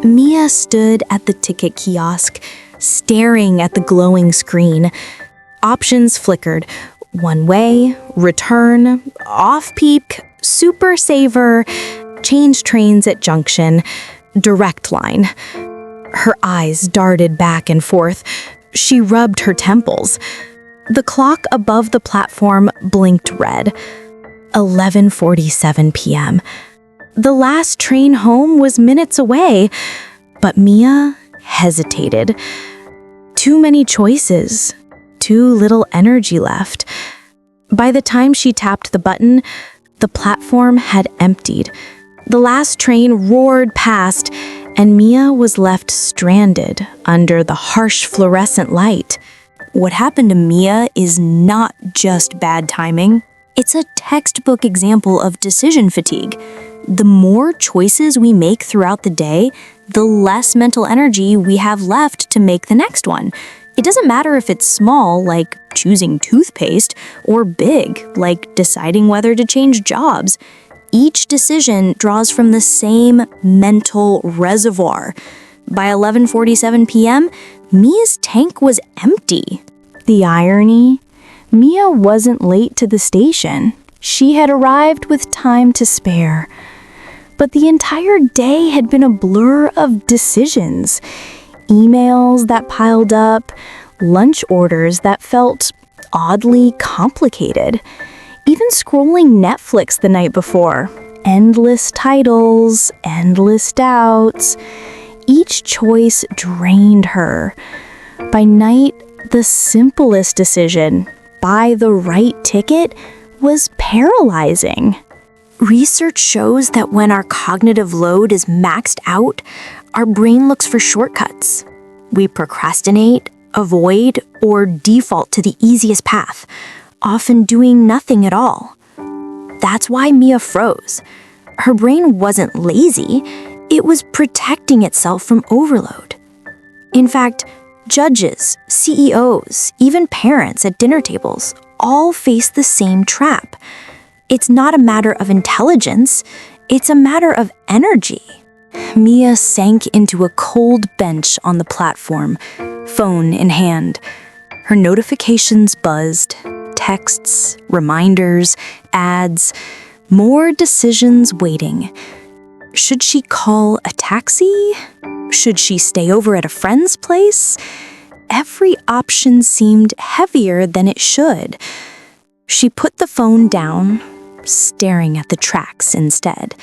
Mia stood at the ticket kiosk, staring at the glowing screen. Options flickered. One way, return, off-peak, super saver, change trains at junction, direct line. Her eyes darted back and forth. She rubbed her temples. The clock above the platform blinked red. 11:47 p.m. The last train home was minutes away, but Mia hesitated. Too many choices, too little energy left. By the time she tapped the button, the platform had emptied. The last train roared past, and Mia was left stranded under the harsh fluorescent light. What happened to Mia is not just bad timing. It's a textbook example of decision fatigue. The more choices we make throughout the day, the less mental energy we have left to make the next one. It doesn't matter if it's small, like choosing toothpaste, or big, like deciding whether to change jobs. Each decision draws from the same mental reservoir. By 11:47 p.m., Mia's tank was empty. The irony? Mia wasn't late to the station. She had arrived with time to spare. But the entire day had been a blur of decisions. Emails that piled up, lunch orders that felt oddly complicated. Even scrolling Netflix the night before. Endless titles, endless doubts. Each choice drained her. By night, the simplest decision, buy the right ticket, was paralyzing. Research shows that when our cognitive load is maxed out, our brain looks for shortcuts. We procrastinate, avoid, or default to the easiest path, often doing nothing at all. That's why Mia froze. Her brain wasn't lazy, it was protecting itself from overload. In fact, judges, CEOs, even parents at dinner tables all face the same trap. It's not a matter of intelligence, it's a matter of energy. Mia sank into a cold bench on the platform, phone in hand. Her notifications buzzed, texts, reminders, ads, more decisions waiting. Should she call a taxi? Should she stay over at a friend's place? Every option seemed heavier than it should. She put the phone down, staring at the tracks instead.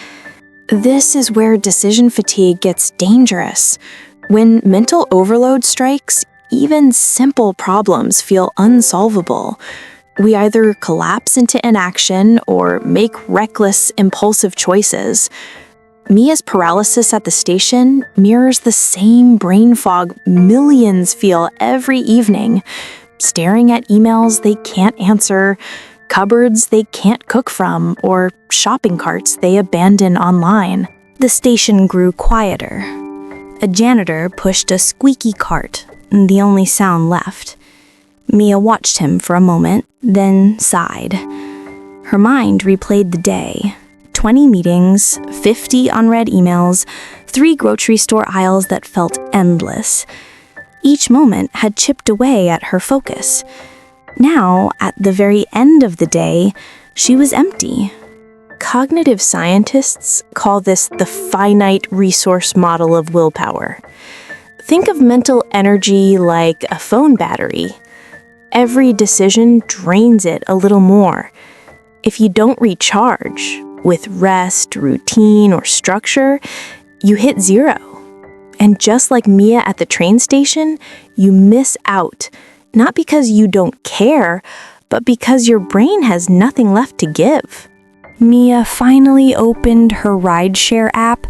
This is where decision fatigue gets dangerous. When mental overload strikes, even simple problems feel unsolvable. We either collapse into inaction or make reckless, impulsive choices. Mia's paralysis at the station mirrors the same brain fog millions feel every evening, staring at emails they can't answer, cupboards they can't cook from, or shopping carts they abandon online. The station grew quieter. A janitor pushed a squeaky cart, the only sound left. Mia watched him for a moment, then sighed. Her mind replayed the day. 20 meetings, 50 unread emails, 3 grocery store aisles that felt endless. Each moment had chipped away at her focus. Now, at the very end of the day, she was empty. Cognitive scientists call this the finite resource model of willpower. Think of mental energy like a phone battery. Every decision drains it a little more. If you don't recharge, with rest, routine, or structure, you hit zero. And just like Mia at the train station, you miss out, not because you don't care, but because your brain has nothing left to give. Mia finally opened her rideshare app.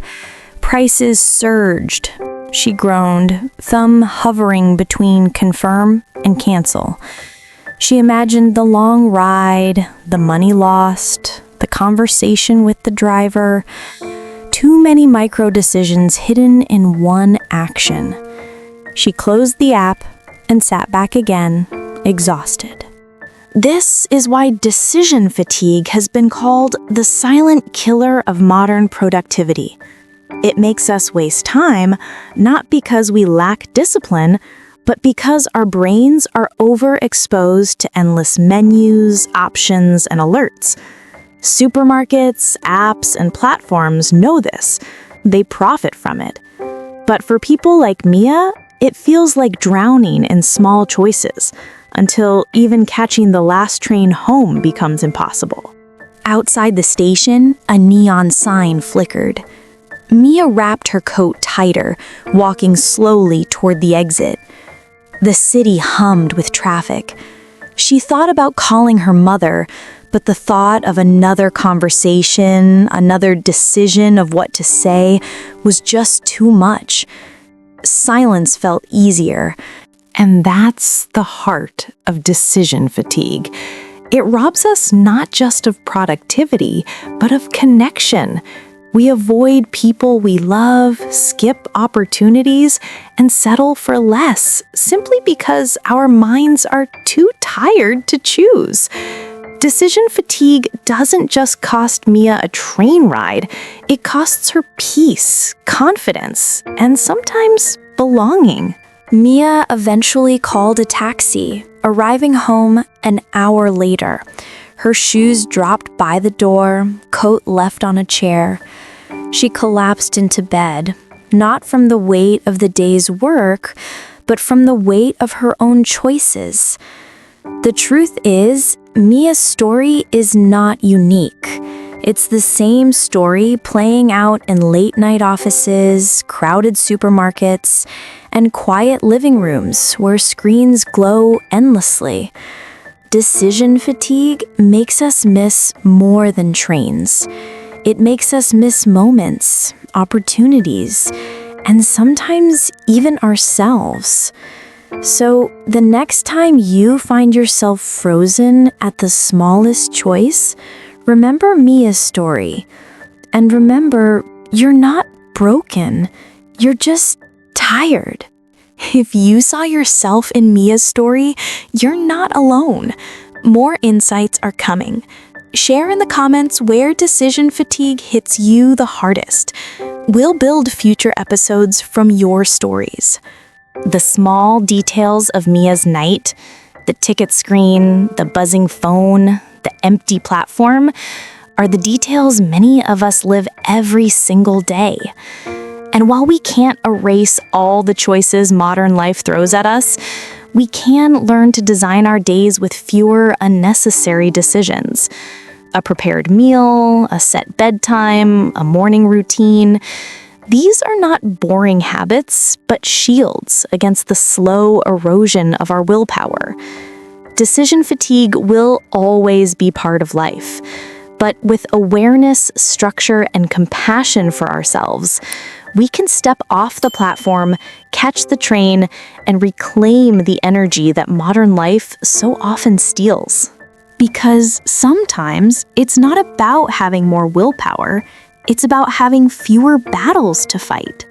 Prices surged. She groaned, thumb hovering between confirm and cancel. She imagined the long ride, the money lost, the conversation with the driver. Too many micro decisions hidden in one action. She closed the app and sat back again, exhausted. This is why decision fatigue has been called the silent killer of modern productivity. It makes us waste time, not because we lack discipline, but because our brains are overexposed to endless menus, options, and alerts. Supermarkets, apps, and platforms know this. They profit from it. But for people like Mia, it feels like drowning in small choices, until even catching the last train home becomes impossible. Outside the station, a neon sign flickered. Mia wrapped her coat tighter, walking slowly toward the exit. The city hummed with traffic. She thought about calling her mother, but the thought of another conversation, another decision of what to say, was just too much. Silence felt easier. And that's the heart of decision fatigue. It robs us not just of productivity, but of connection. We avoid people we love, skip opportunities, and settle for less simply because our minds are too tired to choose. Decision fatigue doesn't just cost Mia a train ride, it costs her peace, confidence, and sometimes belonging. Mia eventually called a taxi, arriving home an hour later. Her shoes dropped by the door, coat left on a chair. She collapsed into bed, not from the weight of the day's work, but from the weight of her own choices. The truth is, Mia's story is not unique. It's the same story playing out in late-night offices, crowded supermarkets, and quiet living rooms where screens glow endlessly. Decision fatigue makes us miss more than trains. It makes us miss moments, opportunities, and sometimes even ourselves. So the next time you find yourself frozen at the smallest choice, remember Mia's story. And remember, you're not broken. You're just tired. If you saw yourself in Mia's story, you're not alone. More insights are coming. Share in the comments where decision fatigue hits you the hardest. We'll build future episodes from your stories. The small details of Mia's night, the ticket screen, the buzzing phone, the empty platform, are the details many of us live every single day. And while we can't erase all the choices modern life throws at us, we can learn to design our days with fewer unnecessary decisions. A prepared meal, a set bedtime, a morning routine. These are not boring habits, but shields against the slow erosion of our willpower. Decision fatigue will always be part of life, but with awareness, structure, and compassion for ourselves, we can step off the platform, catch the train, and reclaim the energy that modern life so often steals. Because sometimes it's not about having more willpower, it's about having fewer battles to fight.